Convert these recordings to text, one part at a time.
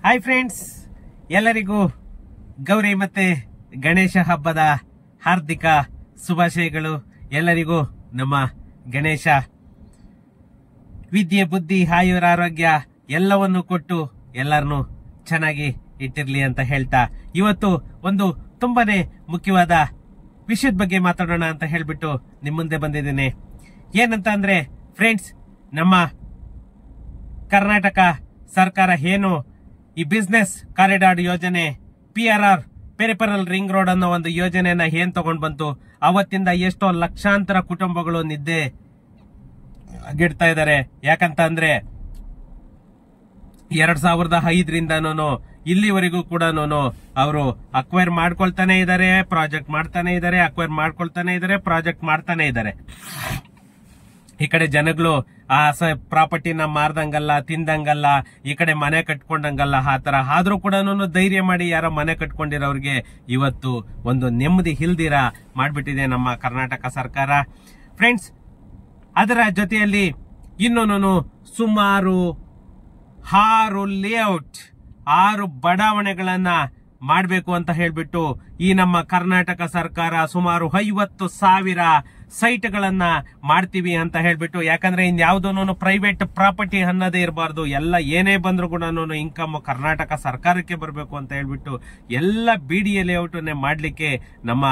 Hi friends, ಎಲ್ಲರಿಗೂ ಗೌರಿ ಮತ್ತೆ ಗಣೇಶ ಹಬ್ಬದ ಹಾರ್ದಿಕ ಶುಭಾಶಯಗಳು. ಎಲ್ಲರಿಗೂ ನಮ್ಮ ಗಣೇಶ ವಿದ್ಯೆ, ಬುದ್ಧಿ, ಆಯುರ, ಆರೋಗ್ಯ ಎಲ್ಲವನ್ನು ಕೊಟ್ಟು ಎಲ್ಲರನ್ನು ಚೆನ್ನಾಗಿ ಇಟ್ಟಿರ್ಲಿ ಅಂತ ಹೇಳ್ತಾ ಇವತ್ತು ಒಂದು ತುಂಬಾನೇ ಮುಖ್ಯವಾದ ವಿಷಯದ ಬಗ್ಗೆ ಮಾತಾಡೋಣ ಅಂತ ಹೇಳ್ಬಿಟ್ಟು ನಿಮ್ ಮುಂದೆ ಬಂದಿದ್ದೇನೆ. ಏನಂತ ಅಂದ್ರೆ ಫ್ರೆಂಡ್ಸ್, ನಮ್ಮ ಕರ್ನಾಟಕ ಸರ್ಕಾರ ಏನು ಈ ಬಿಸ್ನೆಸ್ ಕಾರಿಡಾರ್ ಯೋಜನೆ PRR ಪೆರಿಫೆರಲ್ ರಿಂಗ್ ರೋಡ್ ಅನ್ನೋ ಒಂದು ಯೋಜನೆಯನ್ನ ಏನ್ ತಗೊಂಡ್ ಬಂತು, ಅವತ್ತಿಂದ ಎಷ್ಟೋ ಲಕ್ಷಾಂತರ ಕುಟುಂಬಗಳು ನಿದ್ದೆ ಗೆಡ್ತಾ ಇದ್ದಾರೆ. ಯಾಕಂತ ಅಂದ್ರೆ 2005ರಿಂದನೂ ಇಲ್ಲಿವರೆಗೂ ಕೂಡ ಅವರು ಅಕ್ವೈರ್ ಮಾಡ್ಕೊಳ್ತಾನೆ ಇದ್ದಾರೆ, ಪ್ರಾಜೆಕ್ಟ್ ಮಾಡ್ತಾನೆ ಇದ್ದಾರೆ, ಅಕ್ವೈರ್ ಮಾಡ್ಕೊಳ್ತಾನೆ ಇದ್ದಾರೆ, ಪ್ರಾಜೆಕ್ಟ್ ಮಾಡ್ತಾನೆ ಇದ್ದಾರೆ. ಈ ಕಡೆ ಜನಗಳು ಆ ಪ್ರಾಪರ್ಟಿನ ಮಾರ್ದಂಗಲ್ಲ, ತಿಂದಂಗಲ್ಲ, ಈ ಕಡೆ ಮನೆ ಕಟ್ಕೊಂಡಂಗಲ್ಲ. ಆ ತರ ಆದ್ರೂ ಕೂಡ ಧೈರ್ಯ ಮಾಡಿ ಯಾರೋ ಮನೆ ಕಟ್ಕೊಂಡಿರೋರಿಗೆ ಇವತ್ತು ಒಂದು ನೆಮ್ಮದಿ ಇಲ್ದಿರ ಮಾಡ್ಬಿಟ್ಟಿದೆ ನಮ್ಮ ಕರ್ನಾಟಕ ಸರ್ಕಾರ. ಫ್ರೆಂಡ್ಸ್, ಅದರ ಜೊತೆಯಲ್ಲಿ ಇನ್ನೂ ಸುಮಾರು 6 ಲೇಔಟ್, 6 ಬಡಾವಣೆಗಳನ್ನ ಮಾಡಬೇಕು ಅಂತ ಹೇಳ್ಬಿಟ್ಟು ಈ ನಮ್ಮ ಕರ್ನಾಟಕ ಸರ್ಕಾರ ಸುಮಾರು 50,000 ಸೈಟ್ಗಳನ್ನ ಮಾಡ್ತೀವಿ ಅಂತ ಹೇಳ್ಬಿಟ್ಟು. ಯಾಕಂದ್ರೆ ಇನ್ಯಾವುದೂ ಪ್ರೈವೇಟ್ ಪ್ರಾಪರ್ಟಿ ಅನ್ನೋದೇ ಇರಬಾರ್ದು, ಎಲ್ಲ ಏನೇ ಬಂದ್ರು ಕೂಡ ಇನ್ಕಮ್ ಕರ್ನಾಟಕ ಸರ್ಕಾರಕ್ಕೆ ಬರಬೇಕು ಅಂತ ಹೇಳ್ಬಿಟ್ಟು ಎಲ್ಲ BDA ಲೇಔಟ್ ಮಾಡ್ಲಿಕ್ಕೆ ನಮ್ಮ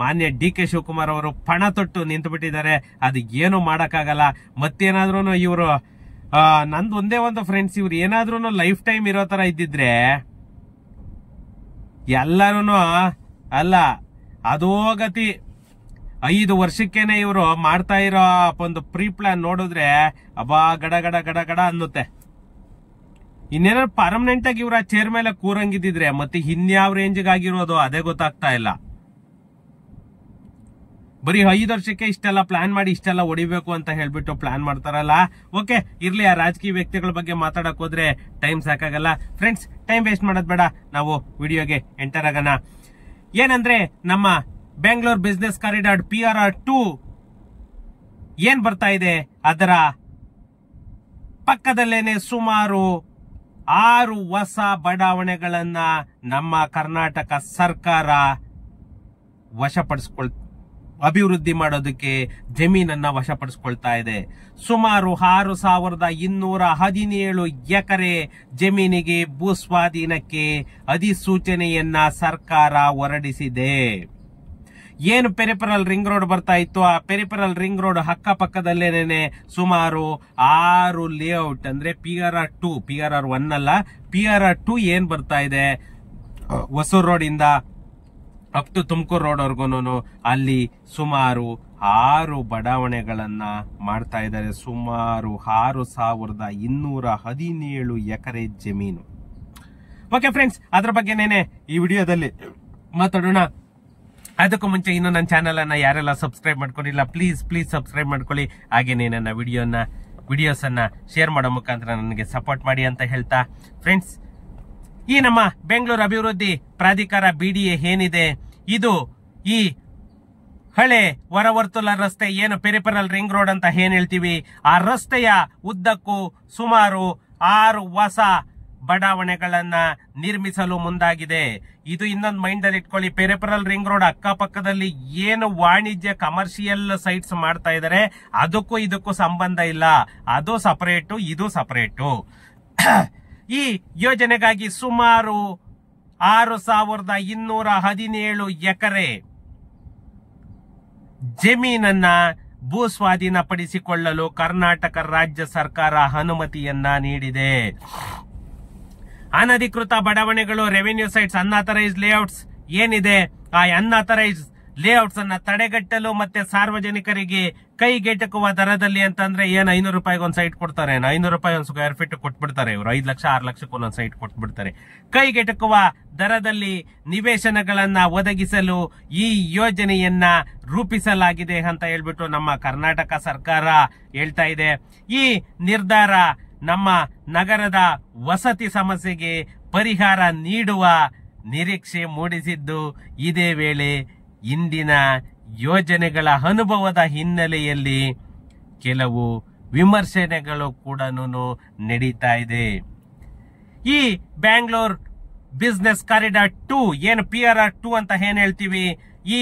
ಮಾನ್ಯ DK ಶಿವಕುಮಾರ್ ಅವರು ಪಣ ತೊಟ್ಟು ನಿಂತು ಬಿಟ್ಟಿದ್ದಾರೆ. ಅದು ಏನು ಮಾಡಕ್ಕಾಗಲ್ಲ. ಮತ್ತೇನಾದ್ರೂ ಇವರು ನಂದು ಒಂದೇ ಒಂದು ಫ್ರೆಂಡ್ಸ್, ಇವ್ರು ಏನಾದ್ರೂ ಲೈಫ್ ಟೈಮ್ ಇರೋ ತರ ಇದ್ದಿದ್ರೆ ಎಲ್ಲರೂ ಅಲ್ಲ, ಅದೋ ಗತಿ 5 ವರ್ಷಕ್ಕೇನೆ ಇವರು ಮಾಡ್ತಾ ಇರೋ ಒಂದು ಪ್ರೀ ಪ್ಲಾನ್ ನೋಡಿದ್ರೆ ಅಬ್ಬಾ ಗಡ ಗಡ ಗಡ ಗಡ ಅನ್ನುತ್ತೆ. ಇನ್ನೇನಾದ್ರು ಪರ್ಮನೆಂಟ್ ಆಗಿ ಇವ್ರ ಚೇರ್ ಮೇಲೆ ಕೂರಂಗಿದ್ರೆ ಮತ್ತೆ ಇನ್ಯಾವ ರೇಂಜ್ಗೆ ಆಗಿರೋದು ಅದೇ ಗೊತ್ತಾಗ್ತಾ ಇಲ್ಲ. ಬರೀ 5 ವರ್ಷಕ್ಕೆ ಇಷ್ಟೆಲ್ಲ ಪ್ಲಾನ್ ಮಾಡಿ ಇಷ್ಟೆಲ್ಲ ಹೊಡಿಬೇಕು ಅಂತ ಹೇಳ್ಬಿಟ್ಟು ಪ್ಲಾನ್ ಮಾಡ್ತಾರಲ್ಲ. ಓಕೆ, ಇರ್ಲಿ, ಆ ರಾಜಕೀಯ ವ್ಯಕ್ತಿಗಳ ಬಗ್ಗೆ ಮಾತಾಡಕ್ ಹೋದ್ರೆ ಟೈಮ್ ಸಾಕಾಗಲ್ಲ. ಫ್ರೆಂಡ್ಸ್, ಟೈಮ್ ವೇಸ್ಟ್ ಮಾಡೋದ್ ಬೇಡ, ನಾವು ವಿಡಿಯೋಗೆ ಎಂಟರ್ ಆಗೋಣ. ಏನಂದ್ರೆ ನಮ್ಮ ಬೆಂಗಳೂರು ಬಿಸ್ನೆಸ್ ಕಾರಿಡಾರ್ PRR 2 ಏನ್ ಬರ್ತಾ ಇದೆ, ಅದರ ಪಕ್ಕದಲ್ಲೇನೆ ಸುಮಾರು 6 ಹೊಸ ಬಡಾವಣೆಗಳನ್ನ ನಮ್ಮ ಕರ್ನಾಟಕ ಸರ್ಕಾರ ಅಭಿವೃದ್ಧಿ ಮಾಡೋದಕ್ಕೆ ಜಮೀನನ್ನ ವಶಪಡಿಸ್ಕೊಳ್ತಾ ಇದೆ. ಸುಮಾರು 6,217 ಎಕರೆ ಜಮೀನಿಗೆ ಭೂಸ್ವಾಧೀನಕ್ಕೆ ಅಧಿಸೂಚನೆಯನ್ನ ಸರ್ಕಾರ ಹೊರಡಿಸಿದೆ. ಏನು ಪೆರಿಫೆರಲ್ ರಿಂಗ್ ರೋಡ್ ಬರ್ತಾ ಇತ್ತು, ಆ ಪೆರಿಫೆರಲ್ ರಿಂಗ್ ರೋಡ್ ಅಕ್ಕಪಕ್ಕದಲ್ಲೇನೆ ಸುಮಾರು 6 ಲೇಔಟ್ ಅಂದ್ರೆ PRR 2, PRR 1 ಅಲ್ಲ, PRR 2 ಏನ್ ಬರ್ತಾ ಇದೆ ಹೊಸೂರು ರೋಡ್ ಇಂದ ಅಪ್ ಟು ತುಮಕೂರು ರೋಡ್ ವರ್ಗೂನು ಅಲ್ಲಿ ಸುಮಾರು 6 ಬಡಾವಣೆಗಳನ್ನ ಮಾಡ್ತಾ ಇದ್ದಾರೆ. ಸುಮಾರು 6,217 ಎಕರೆ ಜಮೀನು. ಓಕೆ ಫ್ರೆಂಡ್ಸ್, ಅದ್ರ ಬಗ್ಗೆನೇನೆ ಈ ವಿಡಿಯೋದಲ್ಲಿ ಮಾತಾಡೋಣ. ಅದಕ್ಕೂ ಮುಂಚೆ ಇನ್ನು ನನ್ನ ಚಾನೆಲ್ ಅನ್ನ ಯಾರೆಲ್ಲ ಸಬ್ಸ್ಕ್ರೈಬ್ ಮಾಡ್ಕೊಂಡಿಲ್ಲ, ಪ್ಲೀಸ್ ಸಬ್ಸ್ಕ್ರೈಬ್ ಮಾಡ್ಕೊಳ್ಳಿ. ಹಾಗೇನೆ ನನ್ನ ವಿಡಿಯೋಸ್ ಅನ್ನ ಶೇರ್ ಮಾಡೋ ಮುಖಾಂತರ ನನಗೆ ಸಪೋರ್ಟ್ ಮಾಡಿ ಅಂತ ಹೇಳ್ತಾ, ಫ್ರೆಂಡ್ಸ್, ಈ ನಮ್ಮ ಬೆಂಗಳೂರು ಅಭಿವೃದ್ಧಿ ಪ್ರಾಧಿಕಾರ BDA ಏನಿದೆ, ಇದು ಈ ಹಳೆ ಹೊರವರ್ತುಲ ರಸ್ತೆ ಏನು ಪೆರಿಫೆರಲ್ ರಿಂಗ್ ರೋಡ್ ಅಂತ ಏನ್ ಹೇಳ್ತೀವಿ, ಆ ರಸ್ತೆಯ ಉದ್ದಕ್ಕೂ ಸುಮಾರು 6 ಹೊಸ ಬಡಾವಣೆಗಳನ್ನ ನಿರ್ಮಿಸಲು ಮುಂದಾಗಿದೆ. ಇದು ಇನ್ನೊಂದು ಮೈಂಡ್ ಅಲ್ಲಿ ಇಟ್ಕೊಳ್ಳಿ, ಪೆರಿಫೆರಲ್ ರಿಂಗ್ ರೋಡ್ ಅಕ್ಕಪಕ್ಕದಲ್ಲಿ ಏನು ವಾಣಿಜ್ಯ ಕಮರ್ಷಿಯಲ್ ಸೈಟ್ಸ್ ಮಾಡ್ತಾ ಇದ್ದಾರೆ ಅದಕ್ಕೂ ಇದಕ್ಕೂ ಸಂಬಂಧ ಇಲ್ಲ, ಅದು ಸಪರೇಟು, ಇದು ಸಪರೇಟು. ಈ ಯೋಜನೆಗಾಗಿ ಸುಮಾರು 6,217 ಎಕರೆ ಜಮೀನನ್ನ ಭೂಸ್ವಾಧೀನಪಡಿಸಿಕೊಳ್ಳಲು ಕರ್ನಾಟಕ ರಾಜ್ಯ ಸರ್ಕಾರ ಅನುಮತಿಯನ್ನ ನೀಡಿದೆ. ಅನಧಿಕೃತ ಬಡಾವಣೆಗಳು, ರೆವಿನ್ಯೂ ಸೈಟ್ಸ್, ಅನ್ಆಥರೈಸ್ಡ್ ಲೇಔಟ್ಸ್ ಏನಿದೆ, ಆ ಅನ್ಆಥರೈಸ್ಡ್ ಲೇಔಟ್ಸ್ ಅನ್ನ ತಡೆಗಟ್ಟಲು ಮತ್ತೆ ಸಾರ್ವಜನಿಕರಿಗೆ ಕೈಗೆಟಕುವ ದರದಲ್ಲಿ ಅಂತಂದ್ರೆ ಏನ್ 500 ರೂಪಾಯಿಗೆ ಒಂದು ಸೈಟ್ ಕೊಡ್ತಾರೆ, 500 ರೂಪಾಯಿ ಒಂದು ಸ್ಕ್ವೇರ್ ಫೀಟ್ ಕೊಟ್ಬಿಡ್ತಾರೆ ಇವರು, 5 ಲಕ್ಷ 6 ಲಕ್ಷಕ್ಕೆ ಒಂದೊಂದು ಸೈಟ್ ಕೊಟ್ಬಿಡ್ತಾರೆ. ಕೈಗೆಟಕುವ ದರದಲ್ಲಿ ನಿವೇಶನಗಳನ್ನ ಒದಗಿಸಲು ಈ ಯೋಜನೆಯನ್ನ ರೂಪಿಸಲಾಗಿದೆ ಅಂತ ಹೇಳ್ಬಿಟ್ಟು ನಮ್ಮ ಕರ್ನಾಟಕ ಸರ್ಕಾರ ಹೇಳ್ತಾ ಇದೆ. ಈ ನಿರ್ಧಾರ ನಮ್ಮ ನಗರದ ವಸತಿ ಸಮಸ್ಯೆಗೆ ಪರಿಹಾರ ನೀಡುವ ನಿರೀಕ್ಷೆ ಮೂಡಿಸಿದ್ದು, ಇದೇ ವೇಳೆ ಇಂದಿನ ಯೋಜನೆಗಳ ಅನುಭವದ ಹಿನ್ನೆಲೆಯಲ್ಲಿ ಕೆಲವು ವಿಮರ್ಶೆಗಳು ಕೂಡ ನಡೀತಾ ಇದೆ. ಈ ಬ್ಯಾಂಗ್ಳೂರ್ ಬಿಸ್ನೆಸ್ ಕಾರಿಡಾರ್ 2 ಏನು PRR 2 ಅಂತ ಏನ್ ಹೇಳ್ತೀವಿ, ಈ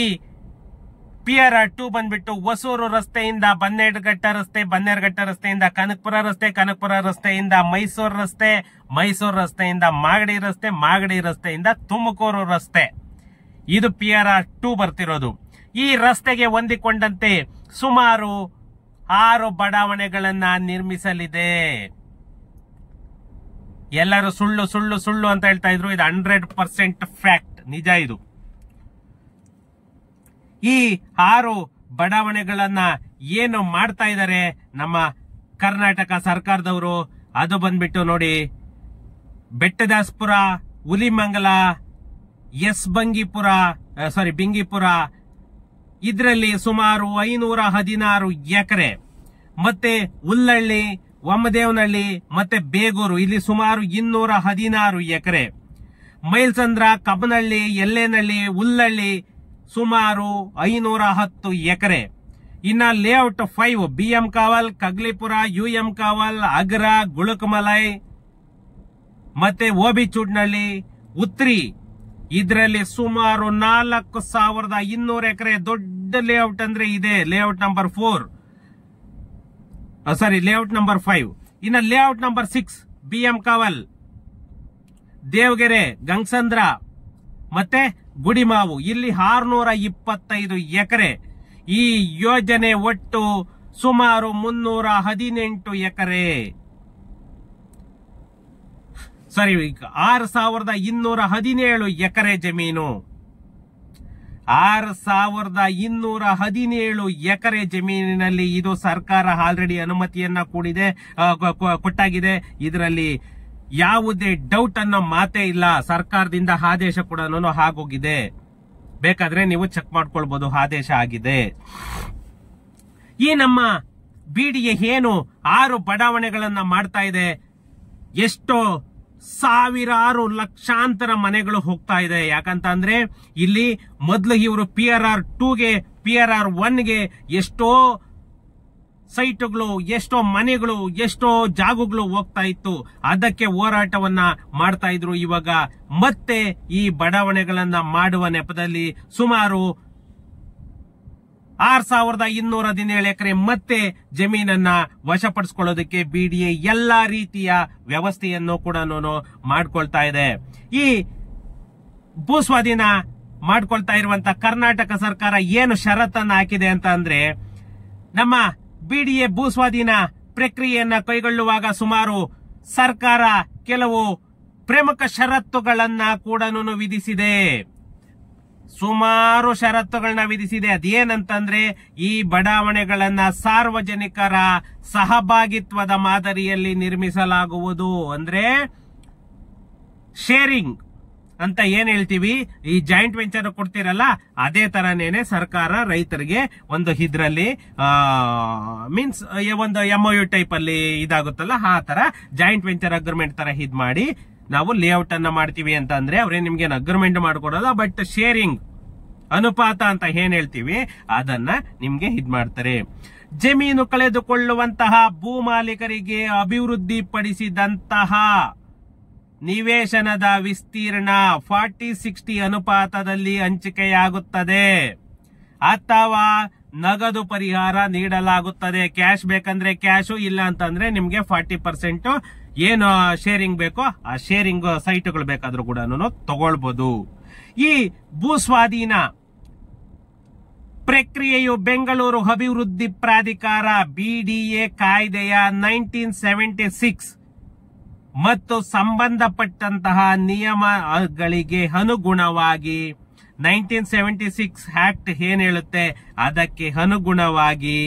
PRR 2 ಬಂದ್ಬಿಟ್ಟು ಹೊಸೂರು ರಸ್ತೆಯಿಂದ ಬನ್ನೇರುಘಟ್ಟ ರಸ್ತೆ, ಬನ್ನೇರುಘಟ್ಟ ರಸ್ತೆಯಿಂದ ಕನಕಪುರ ರಸ್ತೆ, ಕನಕಪುರ ರಸ್ತೆಯಿಂದ ಮೈಸೂರು ರಸ್ತೆ, ಮೈಸೂರು ರಸ್ತೆಯಿಂದ ಮಾಗಡಿ ರಸ್ತೆ, ಮಾಗಡಿ ರಸ್ತೆಯಿಂದ ತುಮಕೂರು ರಸ್ತೆ. ಇದು PRR 2 ಬರ್ತಿರೋದು. ಈ ರಸ್ತೆಗೆ ಹೊಂದಿಕೊಂಡಂತೆ ಸುಮಾರು 6 ಬಡಾವಣೆಗಳನ್ನ ನಿರ್ಮಿಸಲಿದೆ. ಎಲ್ಲರೂ ಸುಳ್ಳು ಸುಳ್ಳು ಸುಳ್ಳು ಅಂತ ಹೇಳ್ತಾ ಇದ್ರು, ಇದು 100% ಫ್ಯಾಕ್ಟ್, ನಿಜ ಇದು. ಈ 6 ಬಡಾವಣೆಗಳನ್ನ ಏನು ಮಾಡ್ತಾ ಇದ್ದಾರೆ ನಮ್ಮ ಕರ್ನಾಟಕ ಸರ್ಕಾರದವರು, ಅದು ಬಂದ್ಬಿಟ್ಟು ನೋಡಿ, ಬೆಟ್ಟದಾಸ್ಪುರ, ಹುಲಿಮಂಗಲ, ಬಿಂಗಿಪುರ, ಇದರಲ್ಲಿ ಸುಮಾರು 516 ಎಕರೆ, ಮತ್ತೆ ಉಲ್ಲಳ್ಳಿ, ಒಮ್ಮದೇವನಹಳ್ಳಿ ಮತ್ತೆ ಬೇಗೂರು, ಇಲ್ಲಿ ಸುಮಾರು 216 ಎಕರೆ, ಮೈಲ್ಸಂದ್ರ, ಕಬ್ಬನಹಳ್ಳಿ, ಎಲ್ಲೇನಹಳ್ಳಿ, ಉಲ್ಲಳ್ಳಿ ಸುಮಾರು 510 ಎಕರೆ. ಇನ್ನ ಲೇಔಟ್ 5 BM ಕಾವಲ್, ಕಗ್ಲಿಪುರ, UM ಕಾವಲ್, ಅಗ್ರ, ಗುಳುಕಮಲೈ ಮತ್ತೆ ಓಬಿಚೂಡ್ನಹಳ್ಳಿ, ಉತ್ರಿ, ಇದರಲ್ಲಿ ಸುಮಾರು 4200 ಎಕರೆ. ದೊಡ್ಡ ಲೇಔಟ್ ಅಂದ್ರೆ ಇದೆ ಲೇಔಟ್ ನಂಬರ್ 4, ಲೇಔಟ್ ನಂಬರ್ 5. ಇನ್ನ ಲೇಔಟ್ ನಂಬರ್ 6 BM ಕಾವಲ್, ದೇವಗೆರೆ, ಗಂಗಸಂದ್ರ ಮತ್ತೆ ಗುಡಿಮಾವು, ಇಲ್ಲಿ 625 ಎಕರೆ. ಈ ಯೋಜನೆ ಒಟ್ಟು ಸುಮಾರು 318 ಎಕರೆ, 6217 ಎಕರೆ ಜಮೀನು. 6217 ಎಕರೆ ಜಮೀನಿನಲ್ಲಿ ಇದು ಸರ್ಕಾರ ಆಲ್ರೆಡಿ ಅನುಮತಿಯನ್ನ ಕೊಟ್ಟಾಗಿದೆ. ಇದರಲ್ಲಿ ಯಾವುದೇ ಡೌಟ್ ಅನ್ನೋ ಮಾತೇ ಇಲ್ಲ. ಸರ್ಕಾರದಿಂದ ಆದೇಶ ಕೂಡ ಆಗೋಗಿದೆ, ಬೇಕಾದ್ರೆ ನೀವು ಚೆಕ್ ಮಾಡ್ಕೊಳ್ಬಹುದು, ಆದೇಶ ಆಗಿದೆ. ಈ ನಮ್ಮ BDA ಏನು 6 ಬಡಾವಣೆಗಳನ್ನ ಮಾಡ್ತಾ ಇದೆ, ಎಷ್ಟೋ ಸಾವಿರಾರು ಲಕ್ಷಾಂತರ ಮನೆಗಳು ಹೋಗ್ತಾ ಇದೆ. ಯಾಕಂತ ಅಂದ್ರೆ ಇಲ್ಲಿ ಮೊದಲು ಇವರು PRR 2ಗೆ PRR 1ಗೆ ಎಷ್ಟೋ ಸೈಟ್ಗಳು, ಎಷ್ಟೋ ಮನೆಗಳು, ಎಷ್ಟೋ ಜಾಗಗಳು ಹೋಗ್ತಾ ಇತ್ತು. ಅದಕ್ಕೆ ಹೋರಾಟವನ್ನ ಮಾಡ್ತಾ ಇದ್ರು. ಇವಾಗ ಮತ್ತೆ ಈ ಬಡಾವಣೆಗಳನ್ನ ಮಾಡುವ ನೆಪದಲ್ಲಿ ಸುಮಾರು 6217 ಎಕರೆ ಮತ್ತೆ ಜಮೀನನ್ನ ವಶಪಡಿಸಿಕೊಳ್ಳೋದಕ್ಕೆ BDA ಎಲ್ಲಾ ರೀತಿಯ ವ್ಯವಸ್ಥೆಯನ್ನು ಕೂಡ ಮಾಡ್ಕೊಳ್ತಾ ಇದೆ. ಈ ಭೂಸ್ವಾಧೀನ ಮಾಡ್ಕೊಳ್ತಾ ಇರುವಂತ ಕರ್ನಾಟಕ ಸರ್ಕಾರ ಏನು ಷರತ್ತನ್ನ ಹಾಕಿದೆ ಅಂತ ಅಂದ್ರೆ, ನಮ್ಮ BDA ಭೂಸ್ವಾಧೀನ ಪ್ರಕ್ರಿಯೆಯನ್ನ ಕೈಗೊಳ್ಳುವಾಗ ಸುಮಾರು ಸರ್ಕಾರ ಕೆಲವು ಪ್ರಮುಖ ಷರತ್ತುಗಳನ್ನ ಕೂಡ ವಿಧಿಸಿದೆ. ಸುಮಾರು ಷರತ್ತುಗಳನ್ನ ವಿಧಿಸಿದೆ. ಅದೇನಂತಂದ್ರೆ, ಈ ಬಡಾವಣೆಗಳನ್ನ ಸಾರ್ವಜನಿಕರ ಸಹಭಾಗಿತ್ವದ ಮಾದರಿಯಲ್ಲಿ ನಿರ್ಮಿಸಲಾಗುವುದು. ಅಂದ್ರೆ ಶೇರಿಂಗ್ ಅಂತ ಏನ್ ಹೇಳ್ತೀವಿ, ಈ ಜಾಯಿಂಟ್ ವೆಂಚರ್ ಕೊಡ್ತಿರಲ್ಲ, ಅದೇ ತರನೇನೆ ಸರ್ಕಾರ ರೈತರಿಗೆ ಒಂದು ಇದ್ರಲ್ಲಿ ಮೀನ್ಸ್ ಒಂದು MOU ಟೈಪ್ ಅಲ್ಲಿ ಇದಾಗುತ್ತಲ್ಲ, ಆ ತರ ಜಾಯಿಂಟ್ ವೆಂಚರ್ ಅಗ್ರಿಮೆಂಟ್ ತರ ಇದ್ ಮಾಡಿ ನಾವು ಲೇಔಟ್ ಅನ್ನ ಮಾಡ್ತೀವಿ ಅಂತ ಅಂದ್ರೆ ಅವ್ರೇ ನಿಮ್ಗೆ ಅಗ್ರಿಮೆಂಟ್ ಮಾಡ್ಕೊಡೋಲ್ಲ, ಬಟ್ ಶೇರಿಂಗ್ ಅನುಪಾತ ಅಂತ ಏನ್ ಹೇಳ್ತೀವಿ ಅದನ್ನ ನಿಮ್ಗೆ ಇದ್ ಮಾಡ್ತಾರೆ. ಜಮೀನು ಕಳೆದುಕೊಳ್ಳುವಂತಹ ಭೂ ಮಾಲೀಕರಿಗೆ ಅಭಿವೃದ್ಧಿ ಪಡಿಸಿದಂತಹ ನಿವೇಶನದ ವಿಸ್ತೀರ್ಣ 40-60 ಅನುಪಾತದಲ್ಲಿ ಹಂಚಿಕೆಯಾಗುತ್ತದೆ ಅಥವಾ ನಗದು ಪರಿಹಾರ ನೀಡಲಾಗುತ್ತದೆ. ಕ್ಯಾಶ್ ಬೇಕಂದ್ರೆ ಕ್ಯಾಶು, ಇಲ್ಲ ಅಂತಂದ್ರೆ ನಿಮ್ಗೆ 40% ಏನು ಶೇರಿಂಗ್ ಬೇಕೋ ಆ ಶೇರಿಂಗ್ ಸೈಟ್ಗಳು ಬೇಕಾದ್ರೂ ಕೂಡ ತಗೊಳ್ಬಹುದು. ಈ ಭೂಸ್ವಾಧೀನ ಪ್ರಕ್ರಿಯೆಯು ಬೆಂಗಳೂರು ಅಭಿವೃದ್ಧಿ ಪ್ರಾಧಿಕಾರ BDA ಕಾಯ್ದೆಯ 1976 ಮತ್ತು ಸಂಬಂಧಪಟ್ಟಂತಹ ನಿಯಮಗಳಿಗೆ ಅನುಗುಣವಾಗಿ 1976 ಆಕ್ಟ್ ಏನ್ ಹೇಳುತ್ತೆ ಅದಕ್ಕೆ ಅನುಗುಣವಾಗಿ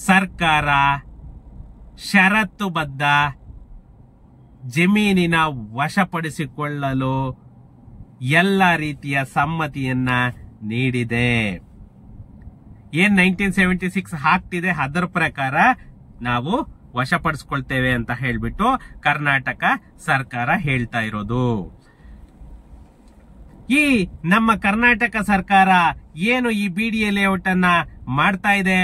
ಸರ್ಕಾರ ಷರತ್ತುಬದ್ಧ ಜಮೀನಿನ ವಶಪಡಿಸಿಕೊಳ್ಳಲು ಎಲ್ಲ ರೀತಿಯ ಸಮ್ಮತಿಯನ್ನ ನೀಡಿದೆ. ಏನ್ 1976 ಆಗ್ತಿದೆ ಅದರ ಪ್ರಕಾರ ನಾವು ವಶಪಡಿಸ್ಕೊಳ್ತೇವೆ ಅಂತ ಹೇಳ್ಬಿಟ್ಟು ಕರ್ನಾಟಕ ಸರ್ಕಾರ ಹೇಳ್ತಾ ಇರೋದು. ಈ ನಮ್ಮ ಕರ್ನಾಟಕ ಸರ್ಕಾರ ಏನು ಈ BDA ಲೇಔಟ್ ಅನ್ನ ಮಾಡ್ತಾ ಇದೆ,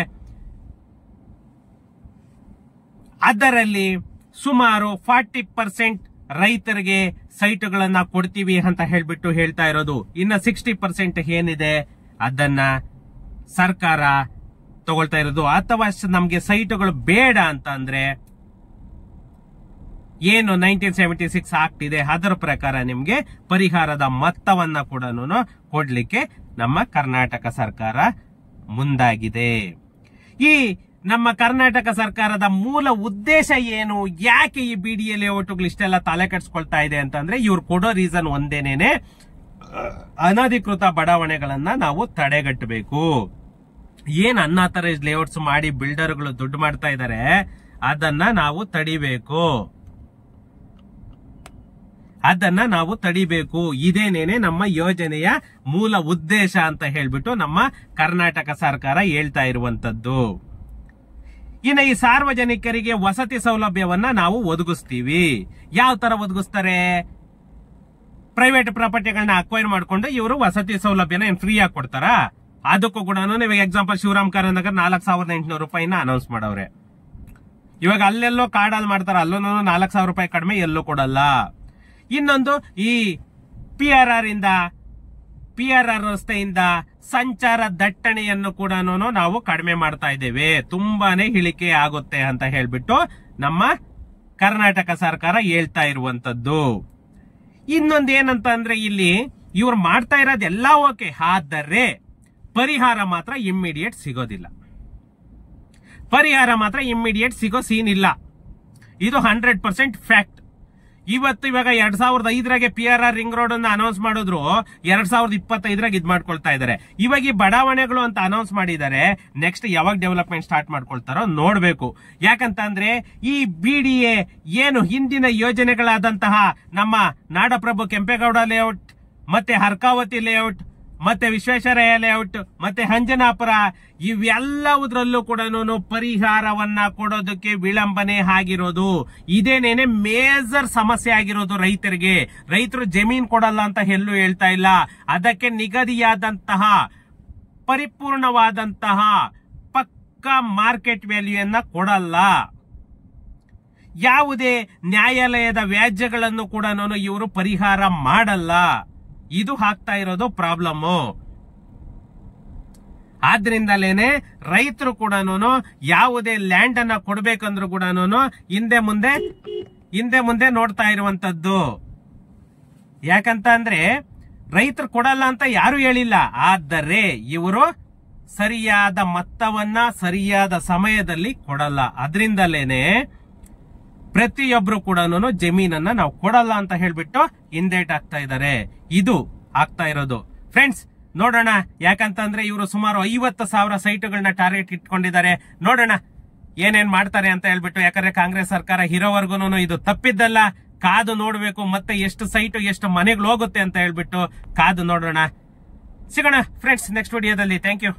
ಅದರಲ್ಲಿ ಸುಮಾರು 40% ರೈತರಿಗೆ ಸೈಟ್ಗಳನ್ನ ಕೊಡ್ತೀವಿ ಅಂತ ಹೇಳ್ಬಿಟ್ಟು ಹೇಳ್ತಾ ಇರೋದು. ಇನ್ನ 60% ಏನಿದೆ ಅದನ್ನ ಸರ್ಕಾರ ತಗೊಳ್ತಾ ಇರೋದು. ಅಥವಾ ನಮ್ಗೆ ಸೈಟ್ಗಳು ಬೇಡ ಅಂತ ಅಂದ್ರೆ ಏನು 1976 ಆಕ್ಟ್ ಇದೆ ಅದರ ಪ್ರಕಾರ ನಿಮ್ಗೆ ಪರಿಹಾರದ ಮೊತ್ತವನ್ನ ಕೂಡ ಕೊಡ್ಲಿಕ್ಕೆ ನಮ್ಮ ಕರ್ನಾಟಕ ಸರ್ಕಾರ ಮುಂದಾಗಿದೆ. ಈ ನಮ್ಮ ಕರ್ನಾಟಕ ಸರ್ಕಾರದ ಮೂಲ ಉದ್ದೇಶ ಏನು, ಯಾಕೆ ಈ BDA ಲೇಔಟ್ಗಳು ಇಷ್ಟೆಲ್ಲ ತಲೆ ಕೆಡಿಸ್ಕೊಳ್ತಾ ಇದೆ ಅಂತಂದ್ರೆ ಇವ್ರು ಕೊಡೋ ರೀಸನ್ ಒಂದೇನೇನೆ, ಅನಧಿಕೃತ ಬಡಾವಣೆಗಳನ್ನ ನಾವು ತಡೆಗಟ್ಟಬೇಕು. ಏನ್ ಅನ್ಆಥರೈಸ್ಡ್ ಲೇಔಟ್ಸ್ ಮಾಡಿ ಬಿಲ್ಡರ್ಗಳು ದುಡ್ಡು ಮಾಡ್ತಾ ಇದ್ದಾರೆ ಅದನ್ನ ನಾವು ತಡಿಬೇಕು. ಇದೇನೇನೆ ನಮ್ಮ ಯೋಜನೆಯ ಮೂಲ ಉದ್ದೇಶ ಅಂತ ಹೇಳ್ಬಿಟ್ಟು ನಮ್ಮ ಕರ್ನಾಟಕ ಸರ್ಕಾರ ಹೇಳ್ತಾ ಇರುವಂತದ್ದು. ಇನ್ನು ಈ ಸಾರ್ವಜನಿಕರಿಗೆ ವಸತಿ ಸೌಲಭ್ಯವನ್ನ ನಾವು ಒದಗಿಸ್ತೀವಿ. ಯಾವ ತರ ಒದಗಿಸ್ತಾರೆ? ಪ್ರೈವೇಟ್ ಪ್ರಾಪರ್ಟಿಗಳನ್ನ ಅಕ್ವೈರ್ ಮಾಡ್ಕೊಂಡು ಇವರು ವಸತಿ ಸೌಲಭ್ಯನ ಏನ್ ಫ್ರೀ ಆಗಿ ಕೊಡ್ತಾರ? ಅದಕ್ಕೂ ಕೂಡ ಇವಾಗ ಎಕ್ಸಾಂಪಲ್ ಶಿವರಾಮ್ ಕಾರಂತನಗರ್ 4,800 ರೂಪಾಯಿನ ಅನೌನ್ಸ್ ಮಾಡವ್ರೆ. ಇವಾಗ ಅಲ್ಲೆಲ್ಲೋ ಕಾಡಲ್ಲಿ ಮಾಡ್ತಾರ, ಅಲ್ಲೂ 4,000 ರೂಪಾಯಿ ಕಡಿಮೆ ಎಲ್ಲೂ ಕೊಡಲ್ಲ. ಇನ್ನೊಂದು ಈ PRR ರಸ್ತೆಯಿಂದ ಸಂಚಾರ ದಟ್ಟಣೆಯನ್ನು ಕೂಡ ನಾವು ಕಡಿಮೆ ಮಾಡ್ತಾ ಇದ್ದೇವೆ, ತುಂಬಾನೇ ಇಳಿಕೆ ಆಗುತ್ತೆ ಅಂತ ಹೇಳ್ಬಿಟ್ಟು ನಮ್ಮ ಕರ್ನಾಟಕ ಸರ್ಕಾರ ಹೇಳ್ತಾ ಇರುವಂತದ್ದು. ಇನ್ನೊಂದೇನಂತ ಅಂದ್ರೆ ಇಲ್ಲಿ ಇವ್ರು ಮಾಡ್ತಾ ಇರೋದೆಲ್ಲ ಓಕೆ, ಆದರೆ ಪರಿಹಾರ ಮಾತ್ರ ಇಮ್ಮಿಡಿಯೇಟ್ ಸಿಗೋದಿಲ್ಲ. ಪರಿಹಾರ ಮಾತ್ರ ಇಮ್ಮಿಡಿಯೇಟ್ ಸಿಗೋ ಸೀನ್ ಇಲ್ಲ. ಇದು 100% ಫ್ಯಾಕ್ಟ್. ಇವಾಗ 2005ರಾಗೆ PRR ರಿಂಗ್ ರೋಡ್ ಅನ್ನ ಅನೌನ್ಸ್ ಮಾಡಿದ್ರು, 2025ರಾಗ ಇದ್ ಮಾಡ್ಕೊಳ್ತಾ ಇದಾರೆ. ಇವಾಗ ಈ ಬಡಾವಣೆಗಳು ಅಂತ ಅನೌನ್ಸ್ ಮಾಡಿದ್ದಾರೆ, ನೆಕ್ಸ್ಟ್ ಯಾವಾಗ ಡೆವಲಪ್ಮೆಂಟ್ ಸ್ಟಾರ್ಟ್ ಮಾಡ್ಕೊಳ್ತಾರೋ ನೋಡ್ಬೇಕು. ಯಾಕಂತಂದ್ರೆ ಈ BDA ಏನು ಹಿಂದಿನ ಯೋಜನೆಗಳಾದಂತಹ ನಮ್ಮ ನಾಡಪ್ರಭು ಕೆಂಪೇಗೌಡ ಲೇಔಟ್, ಮತ್ತೆ ಹರ್ಕಾವತಿ ಲೇಔಟ್, ಮತ್ತೆ ವಿಶ್ವೇಶ್ವರಯ್ಯ ಲೇಔಟ್, ಮತ್ತೆ ಹಂಜನಾಪುರ, ಇವೆಲ್ಲವುದ್ರಲ್ಲೂ ಕೂಡ ಪರಿಹಾರವನ್ನ ಕೊಡೋದಕ್ಕೆ ವಿಳಂಬನೆ ಆಗಿರೋದು. ಇದೇನೇನೆ ಮೇಜರ್ ಸಮಸ್ಯೆ ಆಗಿರೋದು ರೈತರಿಗೆ. ರೈತರು ಜಮೀನ್ ಕೊಡಲ್ಲ ಅಂತ ಎಲ್ಲೂ ಹೇಳ್ತಾ ಇಲ್ಲ, ಅದಕ್ಕೆ ನಿಗದಿಯಾದಂತಹ ಪರಿಪೂರ್ಣವಾದಂತಹ ಪಕ್ಕಾ ಮಾರ್ಕೆಟ್ ವ್ಯಾಲ್ಯೂಯನ್ನ ಕೊಡಲ್ಲ. ಯಾವುದೇ ನ್ಯಾಯಾಲಯದ ವ್ಯಾಜ್ಯಗಳನ್ನು ಕೂಡ ಇವರು ಪರಿಹಾರ ಮಾಡಲ್ಲ. ಇದು ಆಗ್ತಾ ಇರೋದು ಪ್ರಾಬ್ಲಮ್. ಆದ್ರಿಂದಲೇನೆ ರೈತರು ಕೂಡ ಯಾವುದೇ ಲ್ಯಾಂಡ್ ಅನ್ನ ಕೊಡ್ಬೇಕಂದ್ರೂ ಕೂಡ ಹಿಂದೆ ಮುಂದೆ ನೋಡ್ತಾ ಇರುವಂತದ್ದು. ಯಾಕಂತ ಅಂದ್ರೆ ರೈತರು ಕೊಡಲ್ಲ ಅಂತ ಯಾರು ಹೇಳಿಲ್ಲ, ಆದರೆ ಇವರು ಸರಿಯಾದ ಮೊತ್ತವನ್ನ ಸರಿಯಾದ ಸಮಯದಲ್ಲಿ ಕೊಡಲ್ಲ. ಅದರಿಂದಲೇನೆ ಪ್ರತಿಯೊಬ್ರು ಕೂಡ ಜಮೀನನ್ನ ನಾವು ಕೊಡಲ್ಲ ಅಂತ ಹೇಳ್ಬಿಟ್ಟು ಹಿಂದೇಟ್ ಆಗ್ತಾ ಇದ್ದಾರೆ. ಇದು ಆಗ್ತಾ ಇರೋದು ಫ್ರೆಂಡ್ಸ್. ನೋಡೋಣ, ಯಾಕಂತಂದ್ರೆ ಇವರು ಸುಮಾರು 50,000 ಸೈಟ್ಗಳನ್ನ ಟಾರ್ಗೆಟ್ ಇಟ್ಕೊಂಡಿದ್ದಾರೆ. ನೋಡೋಣ ಏನೇನ್ ಮಾಡ್ತಾರೆ ಅಂತ ಹೇಳ್ಬಿಟ್ಟು. ಯಾಕಂದ್ರೆ ಕಾಂಗ್ರೆಸ್ ಸರ್ಕಾರ ಇರೋವರೆಗೂ ಇದು ತಪ್ಪಿದ್ದಲ್ಲ. ಕಾದು ನೋಡ್ಬೇಕು, ಮತ್ತೆ ಎಷ್ಟು ಸೈಟ್ ಎಷ್ಟು ಮನೆಗಳು ಹೋಗುತ್ತೆ ಅಂತ ಹೇಳ್ಬಿಟ್ಟು ಕಾದು ನೋಡೋಣ. ಸಿಗೋಣ ಫ್ರೆಂಡ್ಸ್ ನೆಕ್ಸ್ಟ್ ವಿಡಿಯೋದಲ್ಲಿ. Thank you.